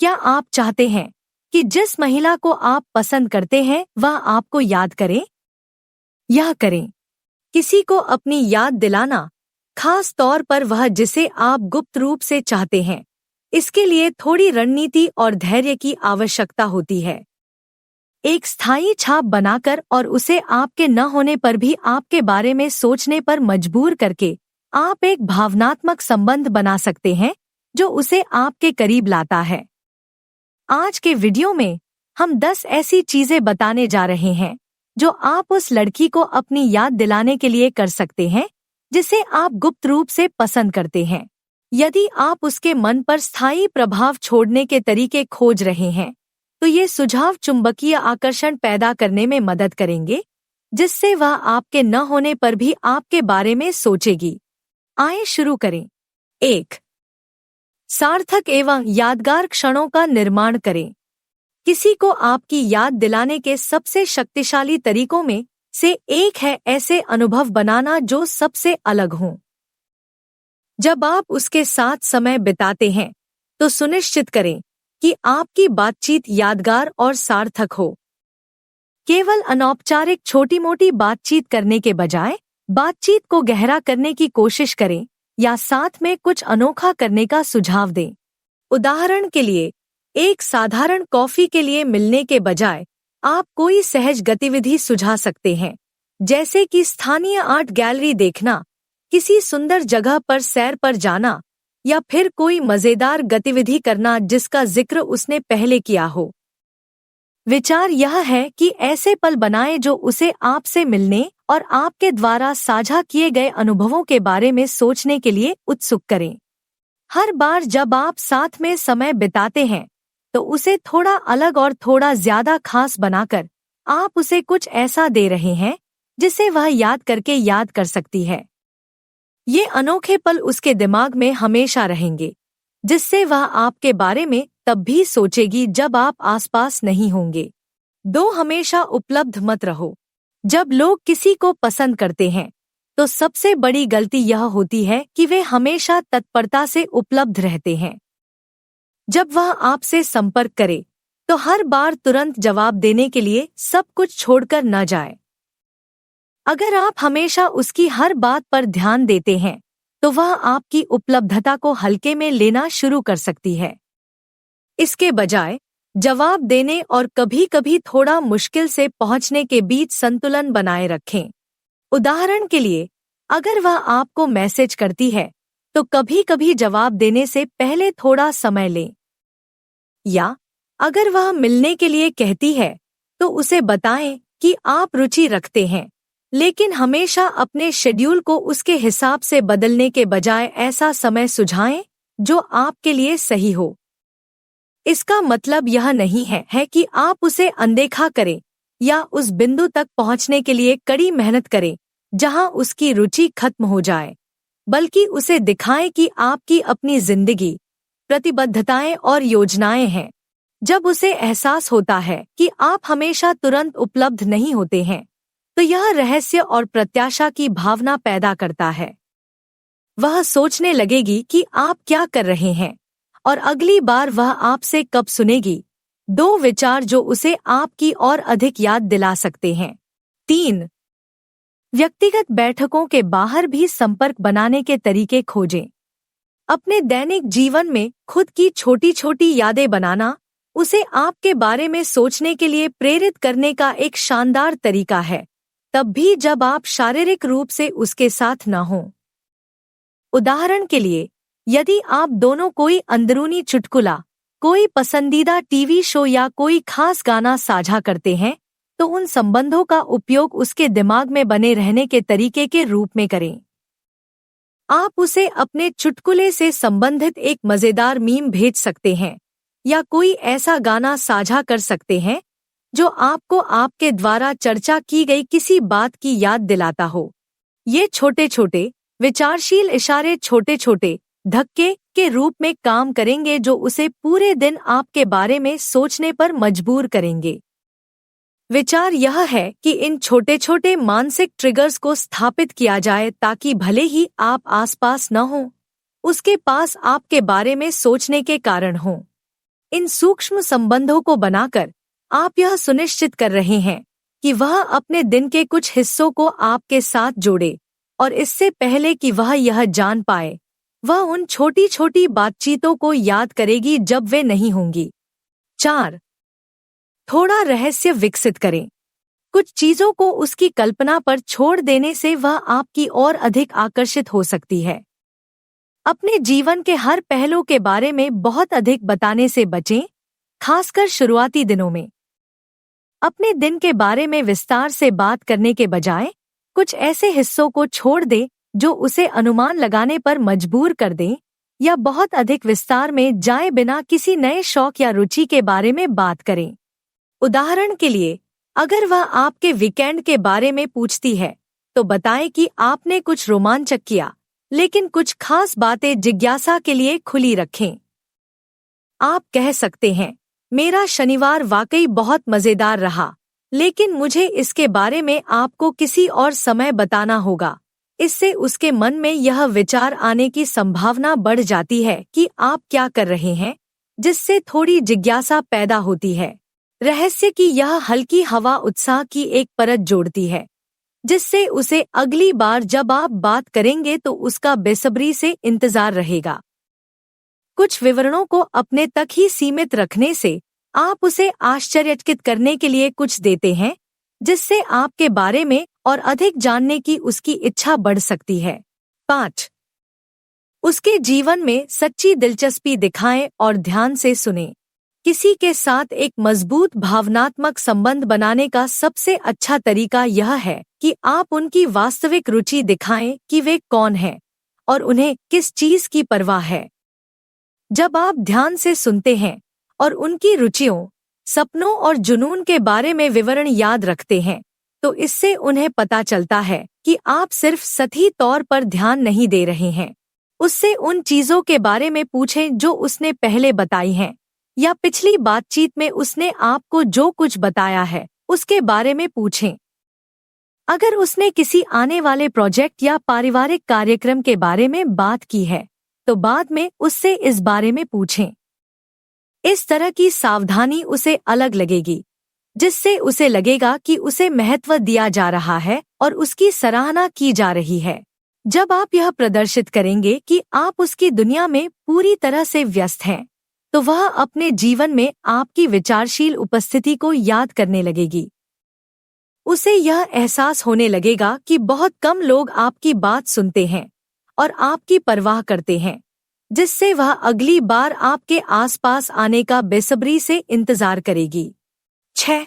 क्या आप चाहते हैं कि जिस महिला को आप पसंद करते हैं वह आपको याद करे? यह करें। किसी को अपनी याद दिलाना, खास तौर पर वह जिसे आप गुप्त रूप से चाहते हैं, इसके लिए थोड़ी रणनीति और धैर्य की आवश्यकता होती है। एक स्थायी छाप बनाकर और उसे आपके न होने पर भी आपके बारे में सोचने पर मजबूर करके आप एक भावनात्मक संबंध बना सकते हैं जो उसे आपके करीब लाता है। आज के वीडियो में हम 10 ऐसी चीजें बताने जा रहे हैं जो आप उस लड़की को अपनी याद दिलाने के लिए कर सकते हैं जिसे आप गुप्त रूप से पसंद करते हैं। यदि आप उसके मन पर स्थायी प्रभाव छोड़ने के तरीके खोज रहे हैं तो ये सुझाव चुंबकीय आकर्षण पैदा करने में मदद करेंगे जिससे वह आपके न होने पर भी आपके बारे में सोचेगी। आइए शुरू करें। 1. सार्थक एवं यादगार क्षणों का निर्माण करें। किसी को आपकी याद दिलाने के सबसे शक्तिशाली तरीकों में से एक है ऐसे अनुभव बनाना जो सबसे अलग हों। जब आप उसके साथ समय बिताते हैं तो सुनिश्चित करें कि आपकी बातचीत यादगार और सार्थक हो। केवल अनौपचारिक छोटी-मोटी बातचीत करने के बजाय बातचीत को गहरा करने की कोशिश करें या साथ में कुछ अनोखा करने का सुझाव दें। उदाहरण के लिए, एक साधारण कॉफी के लिए मिलने के बजाय आप कोई सहज गतिविधि सुझा सकते हैं, जैसे कि स्थानीय आर्ट गैलरी देखना, किसी सुंदर जगह पर सैर पर जाना या फिर कोई मजेदार गतिविधि करना जिसका जिक्र उसने पहले किया हो। विचार यह है कि ऐसे पल बनाएं जो उसे आपसे मिलने और आपके द्वारा साझा किए गए अनुभवों के बारे में सोचने के लिए उत्सुक करें। हर बार जब आप साथ में समय बिताते हैं तो उसे थोड़ा अलग और थोड़ा ज्यादा खास बनाकर आप उसे कुछ ऐसा दे रहे हैं जिसे वह याद करके याद कर सकती है। ये अनोखे पल उसके दिमाग में हमेशा रहेंगे, जिससे वह आपके बारे में तब भी सोचेगी जब आप आसपास नहीं होंगे। 2. हमेशा उपलब्ध मत रहो। जब लोग किसी को पसंद करते हैं तो सबसे बड़ी गलती यह होती है कि वे हमेशा तत्परता से उपलब्ध रहते हैं। जब वह आपसे संपर्क करे तो हर बार तुरंत जवाब देने के लिए सब कुछ छोड़कर न जाए। अगर आप हमेशा उसकी हर बात पर ध्यान देते हैं तो वह आपकी उपलब्धता को हल्के में लेना शुरू कर सकती है। इसके बजाय जवाब देने और कभी-कभी थोड़ा मुश्किल से पहुंचने के बीच संतुलन बनाए रखें। उदाहरण के लिए, अगर वह आपको मैसेज करती है तो कभी-कभी जवाब देने से पहले थोड़ा समय लें। या अगर वह मिलने के लिए कहती है तो उसे बताएं कि आप रुचि रखते हैं, लेकिन हमेशा अपने शेड्यूल को उसके हिसाब से बदलने के बजाय ऐसा समय सुझाएं जो आपके लिए सही हो। इसका मतलब यह नहीं है कि आप उसे अनदेखा करें या उस बिंदु तक पहुंचने के लिए कड़ी मेहनत करें जहां उसकी रुचि खत्म हो जाए, बल्कि उसे दिखाएं कि आपकी अपनी जिंदगी, प्रतिबद्धताएं और योजनाएं हैं। जब उसे एहसास होता है कि आप हमेशा तुरंत उपलब्ध नहीं होते हैं तो यह रहस्य और प्रत्याशा की भावना पैदा करता है। वह सोचने लगेगी कि आप क्या कर रहे हैं और अगली बार वह आपसे कब सुनेगी। 2 विचार जो उसे आपकी और अधिक याद दिला सकते हैं। 3. व्यक्तिगत बैठकों के बाहर भी संपर्क बनाने के तरीके खोजें। अपने दैनिक जीवन में खुद की छोटी-छोटी यादें बनाना उसे आपके बारे में सोचने के लिए प्रेरित करने का एक शानदार तरीका है, तब भी जब आप शारीरिक रूप से उसके साथ न हों। उदाहरण के लिए, यदि आप दोनों कोई अंदरूनी चुटकुला, कोई पसंदीदा टीवी शो या कोई खास गाना साझा करते हैं तो उन संबंधों का उपयोग उसके दिमाग में बने रहने के तरीके के रूप में करें। आप उसे अपने चुटकुले से संबंधित एक मजेदार मीम भेज सकते हैं या कोई ऐसा गाना साझा कर सकते हैं जो आपको आपके द्वारा चर्चा की गई किसी बात की याद दिलाता हो। ये छोटे-छोटे विचारशील इशारे छोटे-छोटे धक्के के रूप में काम करेंगे जो उसे पूरे दिन आपके बारे में सोचने पर मजबूर करेंगे। विचार यह है कि इन छोटे-छोटे मानसिक ट्रिगर्स को स्थापित किया जाए ताकि भले ही आप आसपास न हों, उसके पास आपके बारे में सोचने के कारण हों। इन सूक्ष्म संबंधों को बनाकर आप यह सुनिश्चित कर रहे हैं कि वह अपने दिन के कुछ हिस्सों को आपके साथ जोड़े, और इससे पहले कि वह यह जान पाए, वह उन छोटी छोटी बातचीतों को याद करेगी जब वे नहीं होंगी। 4. थोड़ा रहस्य विकसित करें। कुछ चीजों को उसकी कल्पना पर छोड़ देने से वह आपकी ओर अधिक आकर्षित हो सकती है। अपने जीवन के हर पहलू के बारे में बहुत अधिक बताने से बचें, खासकर शुरुआती दिनों में। अपने दिन के बारे में विस्तार से बात करने के बजाय कुछ ऐसे हिस्सों को छोड़ दें जो उसे अनुमान लगाने पर मजबूर कर दें, या बहुत अधिक विस्तार में जाए बिना किसी नए शौक या रुचि के बारे में बात करें। उदाहरण के लिए, अगर वह आपके वीकेंड के बारे में पूछती है, तो बताएं कि आपने कुछ रोमांचक किया, लेकिन कुछ खास बातें जिज्ञासा के लिए खुली रखें। आप कह सकते हैं, मेरा शनिवार वाकई बहुत मजेदार रहा, लेकिन मुझे इसके बारे में आपको किसी और समय बताना होगा। इससे उसके मन में यह विचार आने की संभावना बढ़ जाती है कि आप क्या कर रहे हैं, जिससे थोड़ी जिज्ञासा पैदा होती है। रहस्य की यह हल्की हवा उत्साह की एक परत जोड़ती है, जिससे उसे अगली बार जब आप बात करेंगे तो उसका बेसब्री से इंतजार रहेगा। कुछ विवरणों को अपने तक ही सीमित रखने से आप उसे आश्चर्यचकित करने के लिए कुछ देते हैं, जिससे आपके बारे में और अधिक जानने की उसकी इच्छा बढ़ सकती है। 5. उसके जीवन में सच्ची दिलचस्पी दिखाएं और ध्यान से सुनें। किसी के साथ एक मजबूत भावनात्मक संबंध बनाने का सबसे अच्छा तरीका यह है कि आप उनकी वास्तविक रुचि दिखाएं कि वे कौन हैं और उन्हें किस चीज की परवाह है। जब आप ध्यान से सुनते हैं और उनकी रुचियों, सपनों और जुनून के बारे में विवरण याद रखते हैं, तो इससे उन्हें पता चलता है कि आप सिर्फ सतही तौर पर ध्यान नहीं दे रहे हैं। उससे उन चीजों के बारे में पूछें जो उसने पहले बताई हैं, या पिछली बातचीत में उसने आपको जो कुछ बताया है उसके बारे में पूछें। अगर उसने किसी आने वाले प्रोजेक्ट या पारिवारिक कार्यक्रम के बारे में बात की है, तो बाद में उससे इस बारे में पूछें। इस तरह की सावधानी उसे अलग लगेगी, जिससे उसे लगेगा कि उसे महत्व दिया जा रहा है और उसकी सराहना की जा रही है। जब आप यह प्रदर्शित करेंगे कि आप उसकी दुनिया में पूरी तरह से व्यस्त हैं, तो वह अपने जीवन में आपकी विचारशील उपस्थिति को याद करने लगेगी। उसे यह एहसास होने लगेगा कि बहुत कम लोग आपकी बात सुनते हैं और आपकी परवाह करते हैं, जिससे वह अगली बार आपके आसपास आने का बेसब्री से इंतजार करेगी। 6.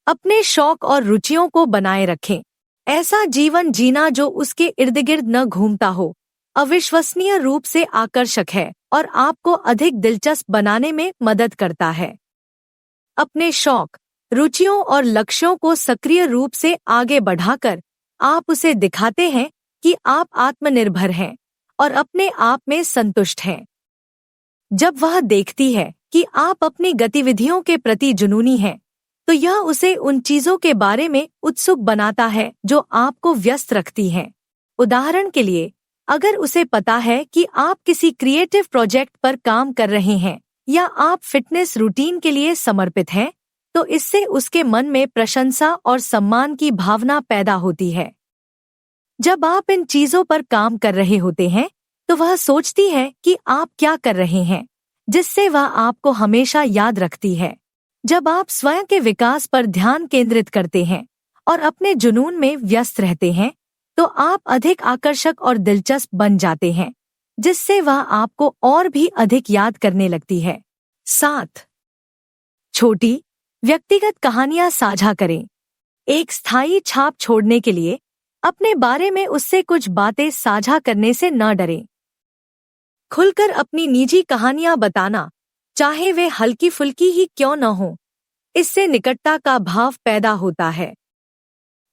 अपने शौक और रुचियों को बनाए रखें। ऐसा जीवन जीना जो उसके इर्द गिर्द न घूमता हो, अविश्वसनीय रूप से आकर्षक है और आपको अधिक दिलचस्प बनाने में मदद करता है। अपने शौक, रुचियों और लक्ष्यों को सक्रिय रूप से आगे बढ़ाकर आप उसे दिखाते हैं कि आप आत्मनिर्भर हैं और अपने आप में संतुष्ट हैं। जब वह देखती है कि आप अपनी गतिविधियों के प्रति जुनूनी हैं, तो यह उसे उन चीजों के बारे में उत्सुक बनाता है जो आपको व्यस्त रखती हैं। उदाहरण के लिए, अगर उसे पता है कि आप किसी क्रिएटिव प्रोजेक्ट पर काम कर रहे हैं या आप फिटनेस रूटीन के लिए समर्पित हैं, तो इससे उसके मन में प्रशंसा और सम्मान की भावना पैदा होती है। जब आप इन चीजों पर काम कर रहे होते हैं, तो वह सोचती है कि आप क्या कर रहे हैं, जिससे वह आपको हमेशा याद रखती है। जब आप स्वयं के विकास पर ध्यान केंद्रित करते हैं और अपने जुनून में व्यस्त रहते हैं, तो आप अधिक आकर्षक और दिलचस्प बन जाते हैं, जिससे वह आपको और भी अधिक याद करने लगती है। 7. छोटी व्यक्तिगत कहानियां साझा करें। एक स्थायी छाप छोड़ने के लिए अपने बारे में उससे कुछ बातें साझा करने से न डरें। खुलकर अपनी निजी कहानियां बताना, चाहे वे हल्की फुल्की ही क्यों न हो, इससे निकटता का भाव पैदा होता है।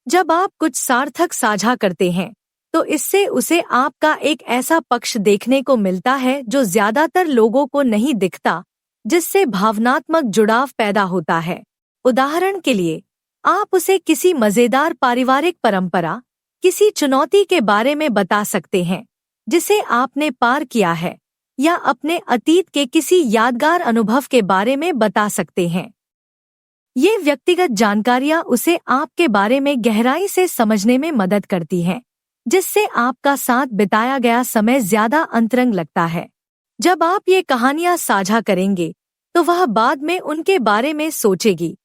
जब आप कुछ सार्थक साझा करते हैं, तो इससे उसे आपका एक ऐसा पक्ष देखने को मिलता है जो ज्यादातर लोगों को नहीं दिखता, जिससे भावनात्मक जुड़ाव पैदा होता है। उदाहरण के लिए, आप उसे किसी मजेदार पारिवारिक परंपरा, किसी चुनौती के बारे में बता सकते हैं जिसे आपने पार किया है, या अपने अतीत के किसी यादगार अनुभव के बारे में बता सकते हैं। ये व्यक्तिगत जानकारियां उसे आपके बारे में गहराई से समझने में मदद करती हैं, जिससे आपका साथ बिताया गया समय ज्यादा अंतरंग लगता है। जब आप ये कहानियां साझा करेंगे तो वह बाद में उनके बारे में सोचेगी,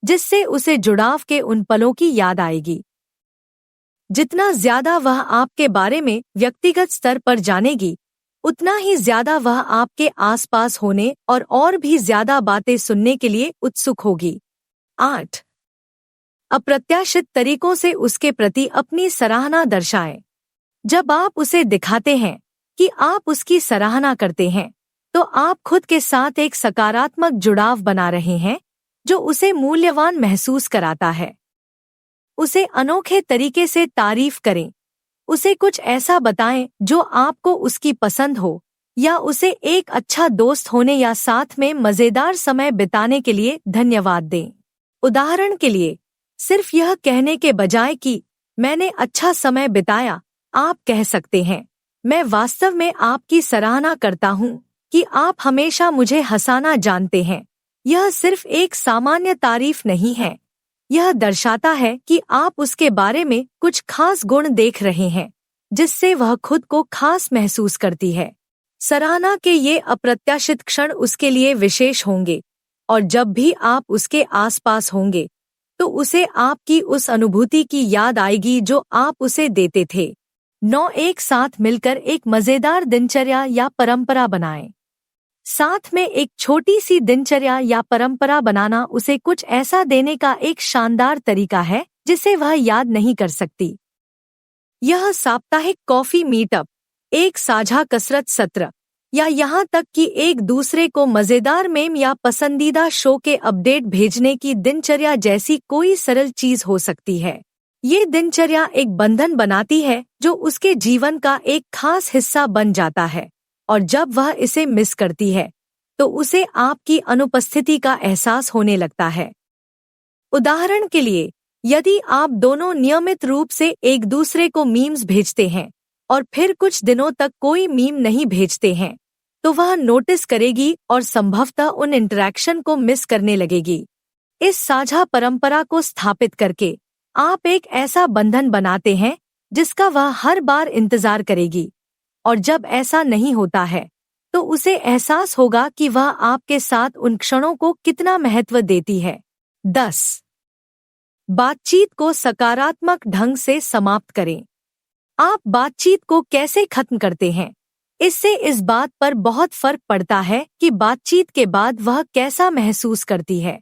जिससे उसे जुड़ाव के उन पलों की याद आएगी। जितना ज्यादा वह आपके बारे में व्यक्तिगत स्तर पर जानेगी, उतना ही ज्यादा वह आपके आसपास होने और भी ज्यादा बातें सुनने के लिए उत्सुक होगी। 8. अप्रत्याशित तरीकों से उसके प्रति अपनी सराहना दर्शाएं। जब आप उसे दिखाते हैं कि आप उसकी सराहना करते हैं, तो आप खुद के साथ एक सकारात्मक जुड़ाव बना रहे हैं, जो उसे मूल्यवान महसूस कराता है। उसे अनोखे तरीके से तारीफ करें। उसे कुछ ऐसा बताएं जो आपको उसकी पसंद हो, या उसे एक अच्छा दोस्त होने या साथ में मजेदार समय बिताने के लिए धन्यवाद दें। उदाहरण के लिए, सिर्फ यह कहने के बजाय कि मैंने अच्छा समय बिताया, आप कह सकते हैं, मैं वास्तव में आपकी सराहना करता हूँ कि आप हमेशा मुझे हंसाना जानते हैं। यह सिर्फ एक सामान्य तारीफ नहीं है, यह दर्शाता है कि आप उसके बारे में कुछ खास गुण देख रहे हैं, जिससे वह खुद को खास महसूस करती है। सराहना के ये अप्रत्याशित क्षण उसके लिए विशेष होंगे, और जब भी आप उसके आसपास होंगे तो उसे आपकी उस अनुभूति की याद आएगी जो आप उसे देते थे। 9. एक साथ मिलकर एक मजेदार दिनचर्या या परंपरा बनाएं। साथ में एक छोटी सी दिनचर्या या परंपरा बनाना उसे कुछ ऐसा देने का एक शानदार तरीका है जिसे वह याद नहीं कर सकती। यह साप्ताहिक कॉफी मीटअप, एक साझा कसरत सत्र, या यहाँ तक कि एक दूसरे को मजेदार मेम या पसंदीदा शो के अपडेट भेजने की दिनचर्या जैसी कोई सरल चीज हो सकती है। ये दिनचर्या एक बंधन बनाती है जो उसके जीवन का एक खास हिस्सा बन जाता है, और जब वह इसे मिस करती है तो उसे आपकी अनुपस्थिति का एहसास होने लगता है। उदाहरण के लिए, यदि आप दोनों नियमित रूप से एक दूसरे को मीम्स भेजते हैं और फिर कुछ दिनों तक कोई मीम नहीं भेजते हैं, तो वह नोटिस करेगी और संभवतः उन इंटरैक्शन को मिस करने लगेगी। इस साझा परंपरा को स्थापित करके आप एक ऐसा बंधन बनाते हैं जिसका वह हर बार इंतजार करेगी, और जब ऐसा नहीं होता है तो उसे एहसास होगा कि वह आपके साथ उन क्षणों को कितना महत्व देती है। 10. बातचीत को सकारात्मक ढंग से समाप्त करें। आप बातचीत को कैसे खत्म करते हैं, इससे इस बात पर बहुत फर्क पड़ता है कि बातचीत के बाद वह कैसा महसूस करती है।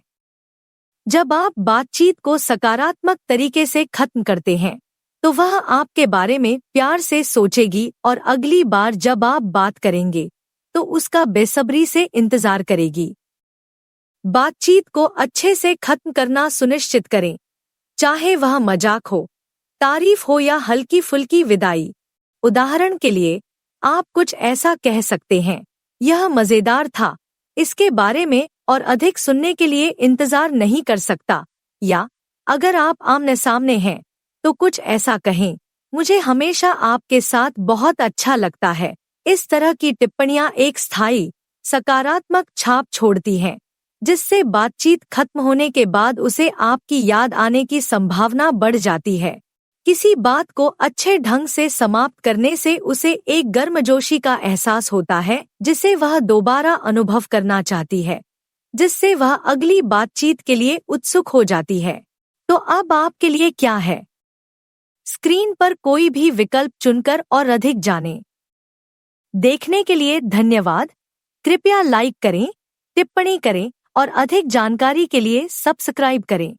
जब आप बातचीत को सकारात्मक तरीके से खत्म करते हैं, तो वह आपके बारे में प्यार से सोचेगी और अगली बार जब आप बात करेंगे तो उसका बेसब्री से इंतजार करेगी। बातचीत को अच्छे से खत्म करना सुनिश्चित करें, चाहे वह मजाक हो, तारीफ हो या हल्की फुल्की विदाई। उदाहरण के लिए, आप कुछ ऐसा कह सकते हैं, यह मजेदार था, इसके बारे में और अधिक सुनने के लिए इंतजार नहीं कर सकता। या अगर आप आमने सामने हैं तो कुछ ऐसा कहें, मुझे हमेशा आपके साथ बहुत अच्छा लगता है। इस तरह की टिप्पणियां एक स्थायी सकारात्मक छाप छोड़ती हैं, जिससे बातचीत खत्म होने के बाद उसे आपकी याद आने की संभावना बढ़ जाती है। किसी बात को अच्छे ढंग से समाप्त करने से उसे एक गर्मजोशी का एहसास होता है जिसे वह दोबारा अनुभव करना चाहती है, जिससे वह अगली बातचीत के लिए उत्सुक हो जाती है। तो अब आपके लिए क्या है? स्क्रीन पर कोई भी विकल्प चुनकर और अधिक जानें। देखने के लिए धन्यवाद। कृपया लाइक करें, टिप्पणी करें और अधिक जानकारी के लिए सब्सक्राइब करें।